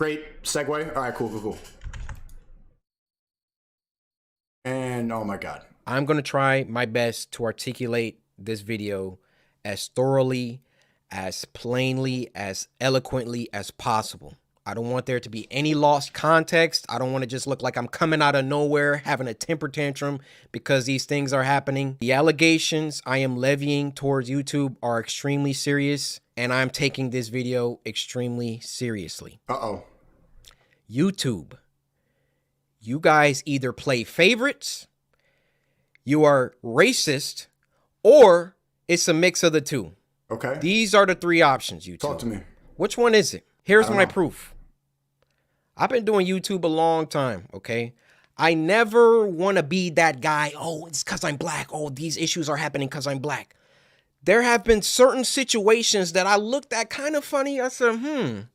Great segue. All right, cool. And oh my God. I'm going to try my best to articulate this video as thoroughly, as plainly, as eloquently as possible. I don't want there to be any lost context. I don't want to just look like I'm coming out of nowhere, having a temper tantrum because these things are happening. The allegations I am levying towards YouTube are extremely serious, and I'm taking this video extremely seriously. Uh-oh. YouTube, you guys either play favorites, you are racist, or it's a mix of the two. Okay. These are the three options, YouTube. Talk to me. Which one is it? Here's my proof. I've been doing YouTube a long time, okay? I never want to be that guy, oh, it's because I'm black. Oh, these issues are happening because I'm black. There have been certain situations that I looked at kind of funny. I said,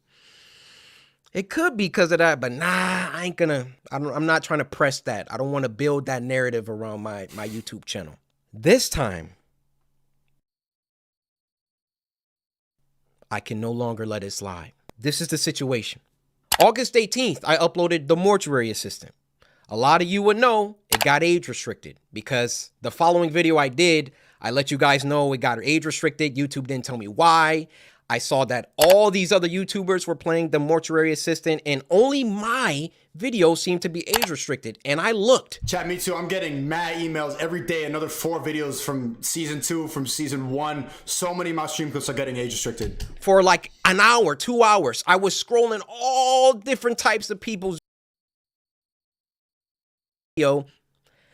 it could be because of that, but nah, I'm not trying to press that. I don't want to build that narrative around my YouTube channel. This time, I can no longer let it slide. This is the situation. August 18th, I uploaded The Mortuary Assistant. A lot of you would know it got age restricted because the following video I did, I let you guys know it got age restricted. YouTube didn't tell me why. I saw that all these other YouTubers were playing The Mortuary Assistant and only my video seemed to be age restricted. And I looked. Chat, me too. I'm getting mad emails every day. Another 4 videos from season 2, from season 1. So many of my stream clips are getting age restricted. For like an hour, 2 hours, I was scrolling all different types of people's video.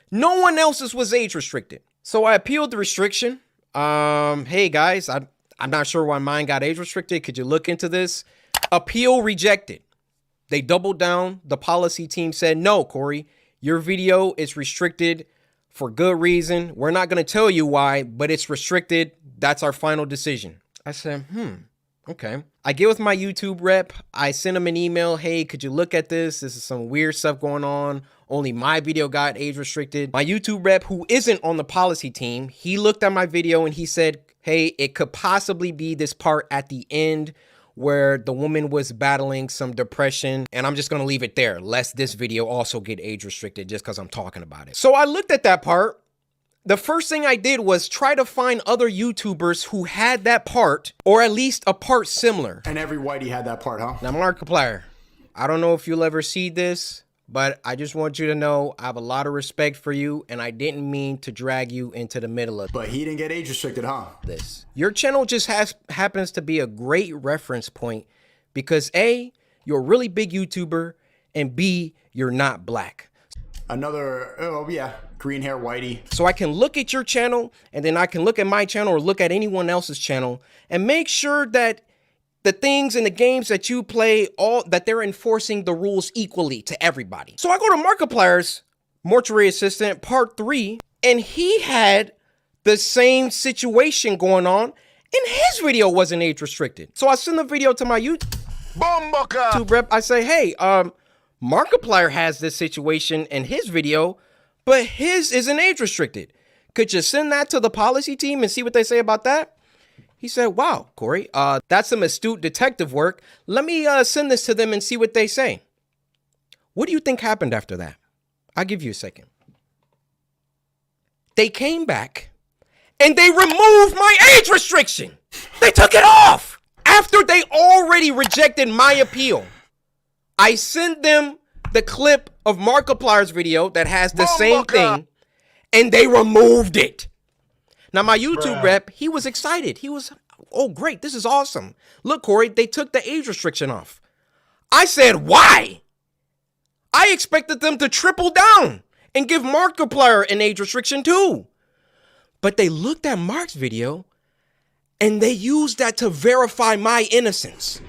No one else's was age restricted. So I appealed the restriction. Hey guys, I'm not sure why mine got age restricted. Could you look into this? Appeal rejected. They doubled down. The policy team said, no, Cory, your video is restricted for good reason. We're not going to tell you why, but it's restricted. That's our final decision. I said, okay. I get with my YouTube rep. I send him an email. Hey, could you look at this? This is some weird stuff going on. Only my video got age restricted. My YouTube rep, who isn't on the policy team, he looked at my video and he said, hey, it could possibly be this part at the end where the woman was battling some depression, and I'm just gonna leave it there, lest this video also get age restricted just because I'm talking about it. So I looked at that part. The first thing I did was try to find other YouTubers who had that part, or at least a part similar. And every whitey had that part, huh? Now, Markiplier, I don't know if you'll ever see this, but I just want you to know I have a lot of respect for you, and I didn't mean to drag you into the middle of But he didn't get age restricted, huh? This. Your channel just happens to be a great reference point because A, you're a really big YouTuber, and B, you're not black. Another, oh yeah, green hair whitey. So I can look at your channel, and then I can look at my channel or look at anyone else's channel and make sure that the things in the games that you play, that they're enforcing the rules equally to everybody. So I go to Markiplier's Mortuary Assistant Part 3, and he had the same situation going on, and his video wasn't age restricted. So I send the video to my YouTube rep. I say, hey, Markiplier has this situation in his video, but his isn't age restricted. Could you send that to the policy team and see what they say about that? He said, wow, Cory, that's some astute detective work. Let me send this to them and see what they say. What do you think happened after that? I'll give you a second. They came back and they removed my age restriction. They took it off after they already rejected my appeal. I sent them the clip of Markiplier's video that has the same thing, and they removed it. Now, my YouTube rep, he was excited. He was, oh, great, this is awesome. Look, Cory, they took the age restriction off. I said, why? I expected them to triple down and give Markiplier an age restriction too. But they looked at Mark's video, and they used that to verify my innocence.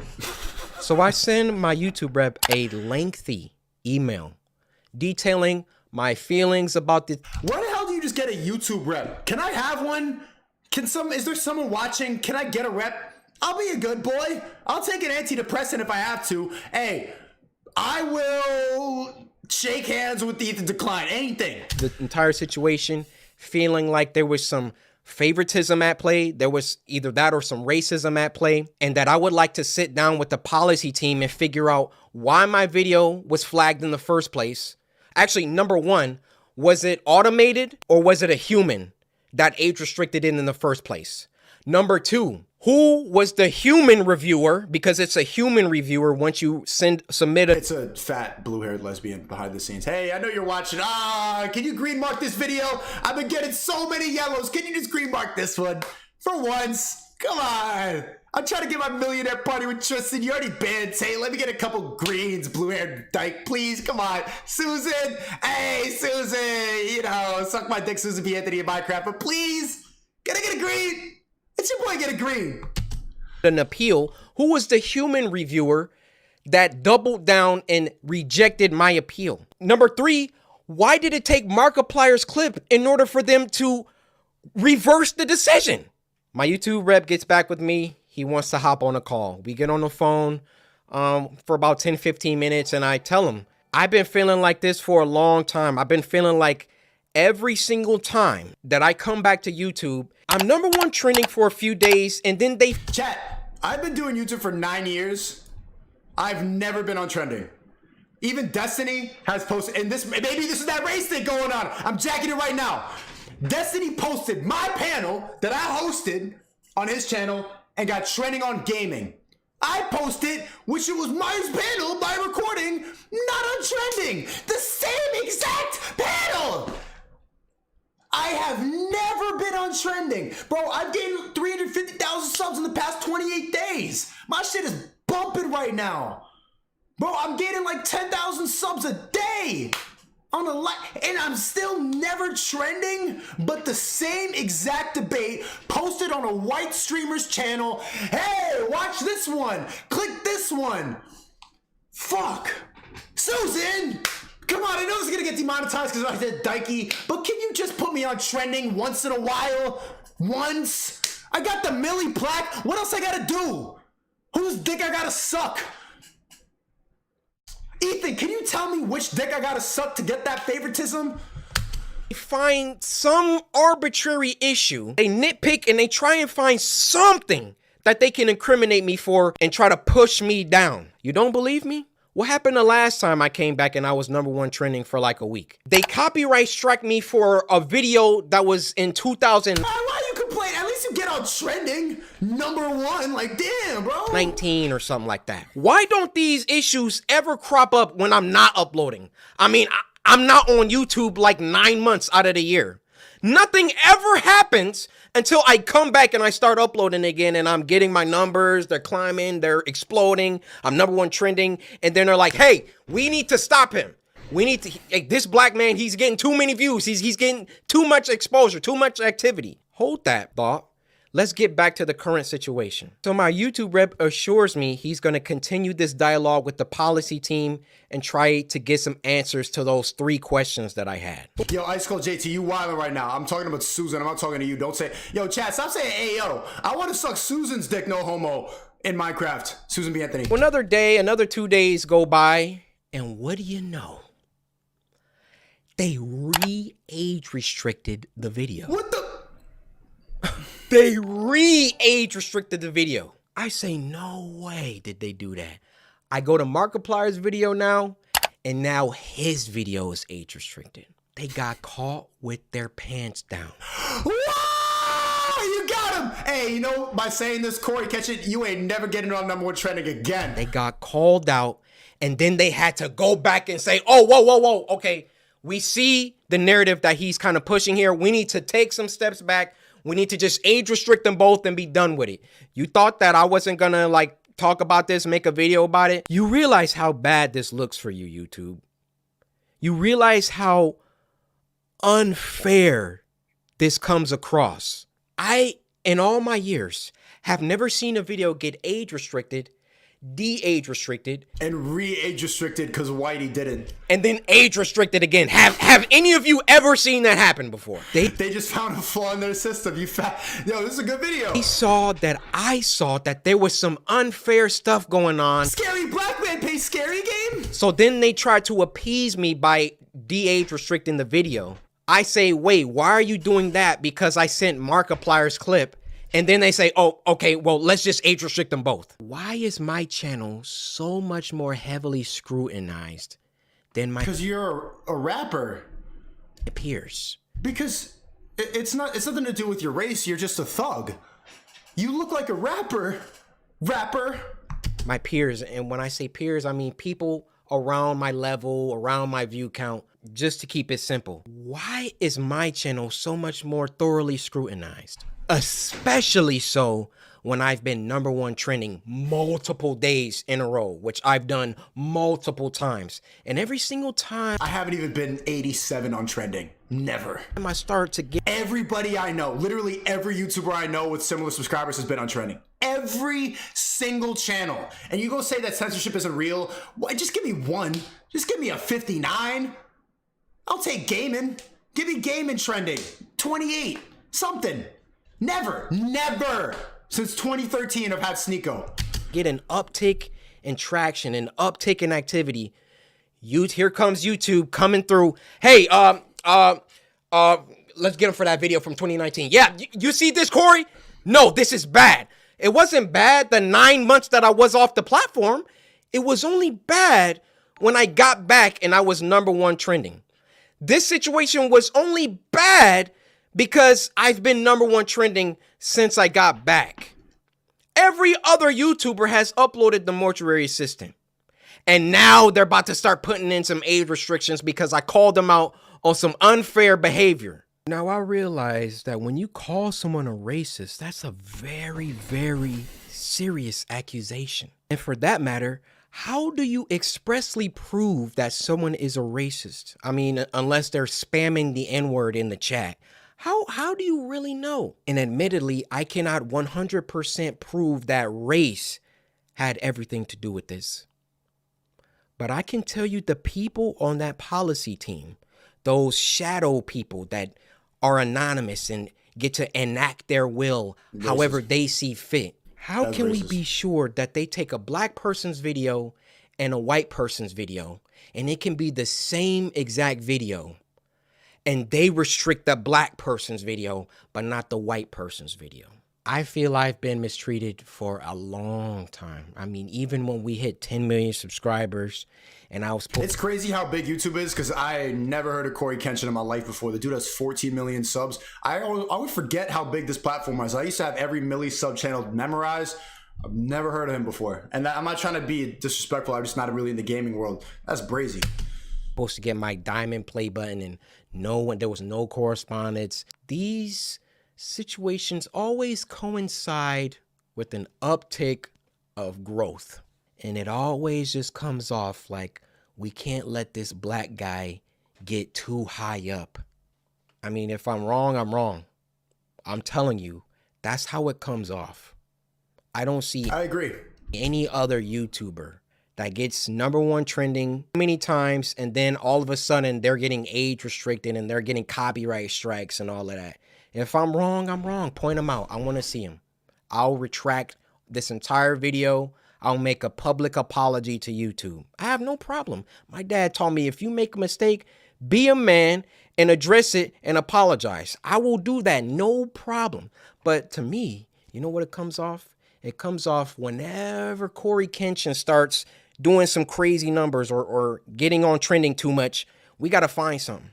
So I send my YouTube rep a lengthy email detailing my feelings about the... Where the hell do you just get a YouTube rep? Can I have one? Is there someone watching? Can I get a rep? I'll be a good boy. I'll take an antidepressant if I have to. Hey, I will shake hands with Ethan Decline. Anything. The entire situation, feeling like there was some favoritism at play. There was either that or some racism at play, and that I would like to sit down with the policy team and figure out why my video was flagged in the first place. Actually, number one, was it automated or was it a human that age restricted it in the first place? Number two, who was the human reviewer? Because it's a human reviewer once you submit a... It's a fat blue-haired lesbian behind the scenes. Hey, I know you're watching. Can you green mark this video? I've been getting so many yellows. Can you just green mark this one? For once. Come on. I'm trying to get my millionaire party with Tristan. You already banned Tate. Let me get a couple greens, blue-haired dyke, please. Come on. Susan. Hey, Susan. You know, suck my dick, Susan B. Anthony in Minecraft. But please, can I get a green? It's your boy, get a green. An appeal. Who was the human reviewer that doubled down and rejected my appeal? Number three, why did it take Markiplier's clip in order for them to reverse the decision? My YouTube rep gets back with me. He wants to hop on a call. We get on the phone for about 10-15 minutes, and I tell him, I've been feeling like this for a long time. I've been feeling like every single time that I come back to YouTube, I'm #1 trending for a few days, and then they... Chat, I've been doing YouTube for 9 years. I've never been on trending. Even Destiny has posted, and maybe this is that race thing going on. I'm jacking it right now. Destiny posted my panel that I hosted on his channel and got trending on gaming. I posted, which it was my panel by recording, not on trending. The same exact panel. I have never been on trending. Bro, I've gained 350,000 subs in the past 28 days. My shit is bumping right now. Bro, I'm gaining like 10,000 subs a day on a and I'm still never trending, but the same exact debate posted on a white streamer's channel. Hey, watch this one. Click this one. Fuck. Susan! Come on, I know this is gonna get demonetized because I said dykey, but can you just put me on trending once in a while? Once? I got the Millie plaque. What else I gotta do? Whose dick I gotta suck? Ethan, can you tell me which dick I gotta suck to get that favoritism? Find some arbitrary issue. They nitpick and they try and find something that they can incriminate me for and try to push me down. You don't believe me? What happened the last time I came back and I was #1 trending for like a week? They copyright struck me for a video that was in 2000. Why you complain? At least you get on trending. #1, like damn, bro. 19 or something like that. Why don't these issues ever crop up when I'm not uploading? I mean, I'm not on YouTube like 9 months out of the year. Nothing ever happens until I come back and I start uploading again and I'm getting my numbers, they're climbing, they're exploding, I'm #1 trending, and then they're like, hey, we need to stop him. We need to, this black man, he's getting too many views, he's getting too much exposure, too much activity. Hold that thought. Let's get back to the current situation. So my YouTube rep assures me he's going to continue this dialogue with the policy team and try to get some answers to those 3 questions that I had. Yo, Ice Cold JT, you wildin' right now. I'm talking about Susan. I'm not talking to you. Don't say, yo, chat, stop saying, hey, yo, I want to suck Susan's dick, no homo, in Minecraft. Susan B. Anthony. Another day, another 2 days go by, and what do you know? They re-age restricted the video. What the? They re-age restricted the video. I say, no way did they do that. I go to Markiplier's video now, and now his video is age restricted. They got caught with their pants down. Whoa! You got him! Hey, you know, by saying this, Corykenshin, you ain't never getting on #1 trending again. They got called out, and then they had to go back and say, oh, whoa, okay. We see the narrative that he's kind of pushing here. We need to take some steps back. We need to just age restrict them both and be done with it. You thought that I wasn't gonna like talk about this, make a video about it? You realize how bad this looks for you, YouTube. You realize how unfair this comes across. I, in all my years, have never seen a video get age restricted, de-age restricted, and re-age restricted because Whitey didn't. And then age restricted again. Have any of you ever seen that happen before? They just found a flaw in their system. You fat. Yo, this is a good video. They saw that I saw that there was some unfair stuff going on. Scary black man plays scary game? So then they tried to appease me by de-age restricting the video. I say, wait, why are you doing that? Because I sent Markiplier's clip. And then they say, oh, okay, well, let's just age restrict them both. Why is my channel so much more heavily scrutinized than my— Because you're a rapper. peers? Because it's nothing to do with your race. You're just a thug. You look like a rapper. My peers, and when I say peers, I mean people around my level, around my view count, just to keep it simple. Why is my channel so much more thoroughly scrutinized? Especially so when I've been #1 trending multiple days in a row, which I've done multiple times. And every single time I haven't even been 87 on trending. Never. I start to get— Everybody I know, literally every YouTuber I know with similar subscribers has been on trending. Every single channel. And you go say that censorship isn't real? Well, just give me one. Just give me a 59. I'll take gaming. Give me gaming trending. 28. Something. Never. Since 2013 I've had Sneako. get an uptick in traction, an uptick in activity. Here comes YouTube coming through. Hey, let's get him for that video from 2019. Yeah, you see this, Corey? No, this is bad. It wasn't bad the 9 months that I was off the platform. It was only bad when I got back and I was #1 trending. This situation was only bad because I've been #1 trending since I got back. Every other YouTuber has uploaded the mortuary assistant. And now they're about to start putting in some age restrictions because I called them out on some unfair behavior. Now I realize that when you call someone a racist, that's a very, very serious accusation. And for that matter, how do you expressly prove that someone is a racist? I mean, unless they're spamming the N-word in the chat. How do you really know? And admittedly, I cannot 100% prove that race had everything to do with this. But I can tell you the people on that policy team, those shadow people that are anonymous and get to enact their will however they see fit. How can we be sure that they take a black person's video and a white person's video and it can be the same exact video and they restrict the black person's video but not the white person's video? I feel I've been mistreated for a long time. I mean, even when we hit 10 million subscribers and I was— It's crazy how big YouTube is because I never heard of CORYKENSHIN in my life before. The dude has 14 million subs. I would forget how big this platform was. I used to have every milli sub channel memorized. I've never heard of him before. And I'm not trying to be disrespectful. I'm just not really in the gaming world. That's brazy. Supposed to get my diamond play button and there was no correspondence. These situations always coincide with an uptick of growth. And it always just comes off like we can't let this black guy get too high up. I mean, if I'm wrong, I'm wrong. I'm telling you, that's how it comes off. I don't see— I agree. any other YouTuber that gets #1 trending many times and then all of a sudden they're getting age restricted and they're getting copyright strikes and all of that. If I'm wrong, I'm wrong. Point them out. I want to see them. I'll retract this entire video. I'll make a public apology to YouTube. I have no problem. My dad taught me if you make a mistake, be a man and address it and apologize. I will do that. No problem. But to me, you know what it comes off? It comes off whenever Corykenshin starts doing some crazy numbers or getting on trending too much. We got to find something.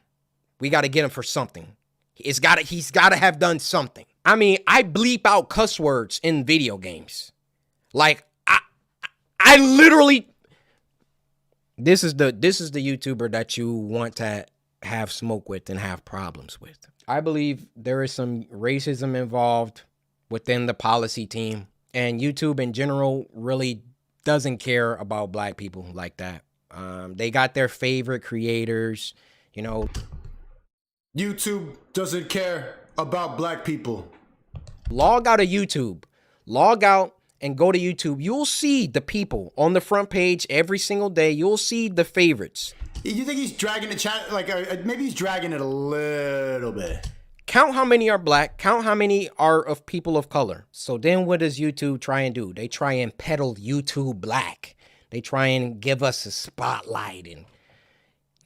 We got to get him for something. He's got to have done something. I mean, I bleep out cuss words in video games. Like I literally— this is the YouTuber that you want to have smoke with and have problems with. I believe there is some racism involved within the policy team, and YouTube in general really doesn't care about black people like that. They got their favorite creators, you know. YouTube doesn't care about black people. Log out of YouTube. Log out and go to YouTube. You'll see the people on the front page every single day. You'll see the favorites. You think he's dragging the chat? Like maybe he's dragging it a little bit. Count how many are black. Count how many are of people of color. So then what does YouTube try and do? They try and peddle YouTube black. They try and give us a spotlight. And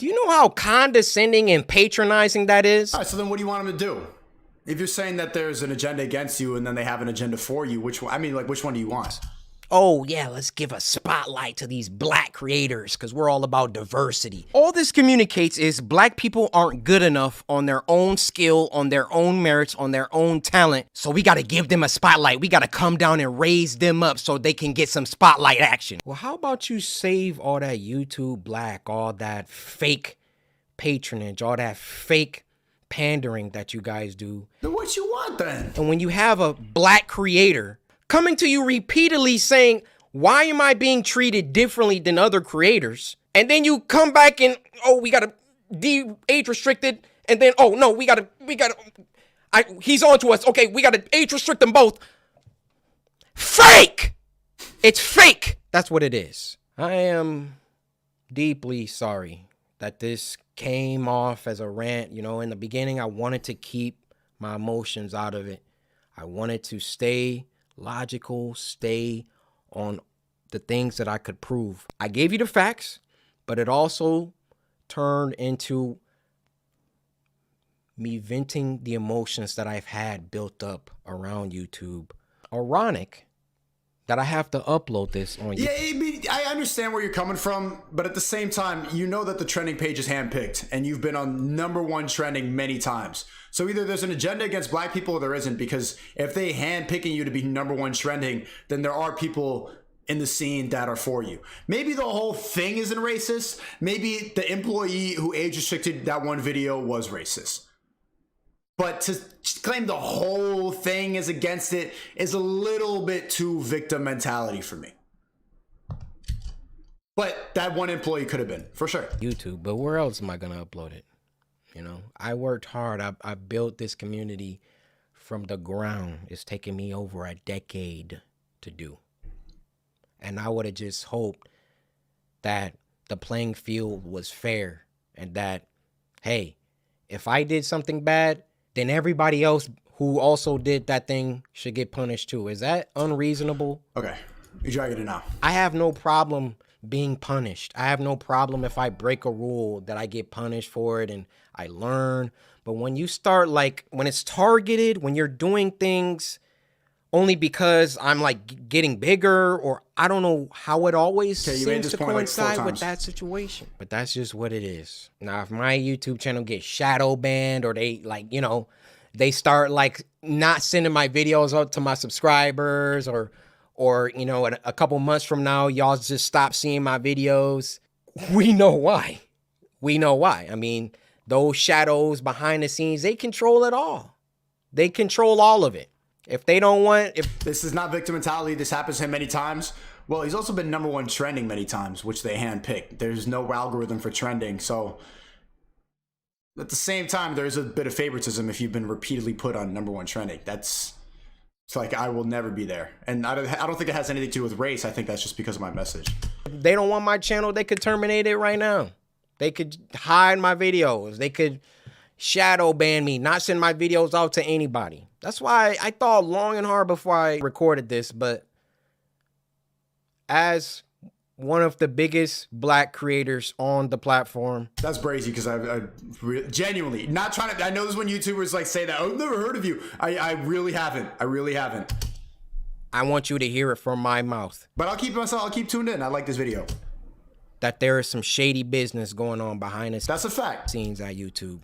Do you know how condescending and patronizing that is? All right, so then what do you want them to do? If you're saying that there's an agenda against you and then they have an agenda for you, which one? I mean, like, which one do you want? Oh yeah, let's give a spotlight to these black creators because we're all about diversity. All this communicates is black people aren't good enough on their own skill, on their own merits, on their own talent. So we got to give them a spotlight. We got to come down and raise them up so they can get some spotlight action. Well, how about you save all that YouTube black, all that fake patronage, all that fake pandering that you guys do. Then what you want then? And when you have a black creator coming to you repeatedly saying, why am I being treated differently than other creators? And then you come back and, oh, we got to age restricted. And then, oh no, he's on to us. Okay, we got to age restrict them both. Fake! It's fake. That's what it is. I am deeply sorry that this came off as a rant. You know, in the beginning, I wanted to keep my emotions out of it. I wanted to stay logical, stay on the things that I could prove. I gave you the facts, but it also turned into me venting the emotions that I've had built up around YouTube. Ironic that I have to upload this on YouTube. Yeah, I mean, I understand where you're coming from, but at the same time, you know that the trending page is handpicked, and you've been on #1 trending many times. So either there's an agenda against black people or there isn't, because if they handpicking you to be #1 trending, then there are people in the scene that are for you. Maybe the whole thing isn't racist. Maybe the employee who age restricted that one video was racist. But to claim the whole thing is against it is a little bit too victim mentality for me. But that one employee could have been, for sure. YouTube, but where else am I going to upload it? You know, I worked hard. I built this community from the ground. It's taken me over a decade to do. And I would have just hoped that the playing field was fair and that, hey, if I did something bad, then everybody else who also did that thing should get punished too. Is that unreasonable? Okay, you're dragging it now. I have no problem being punished. I have no problem if I break a rule that I get punished for it and I learn. But when you start, like, when it's targeted, when you're doing things only because I'm like getting bigger, or I don't know how it always seems to coincide with that situation. But that's just what it is. Now, if my YouTube channel gets shadow banned, or they, like, you know, they start like not sending my videos out to my subscribers, or you know, a couple months from now, y'all just stop seeing my videos, we know why. We know why. I mean, those shadows behind the scenes, they control it all. They control all of it. If they don't want, if this is not victim mentality, this happens to him many times. Well, he's also been #1 trending many times, which they handpicked. There's no algorithm for trending. So at the same time, there's a bit of favoritism if you've been repeatedly put on #1 trending. It's like, I will never be there. And I don't think it has anything to do with race. I think that's just because of my message. If they don't want my channel, they could terminate it right now. They could hide my videos. They could shadow ban me, not send my videos out to anybody. That's why I thought long and hard before I recorded this. But as one of the biggest black creators on the platform, that's brazy, because I genuinely not trying to. I know this when YouTubers like say that, oh, I've never heard of you. I really haven't. I really haven't. I want you to hear it from my mouth. But I'll keep tuned in. I like this video. That there is some shady business going on behind the That's a fact. scenes at YouTube.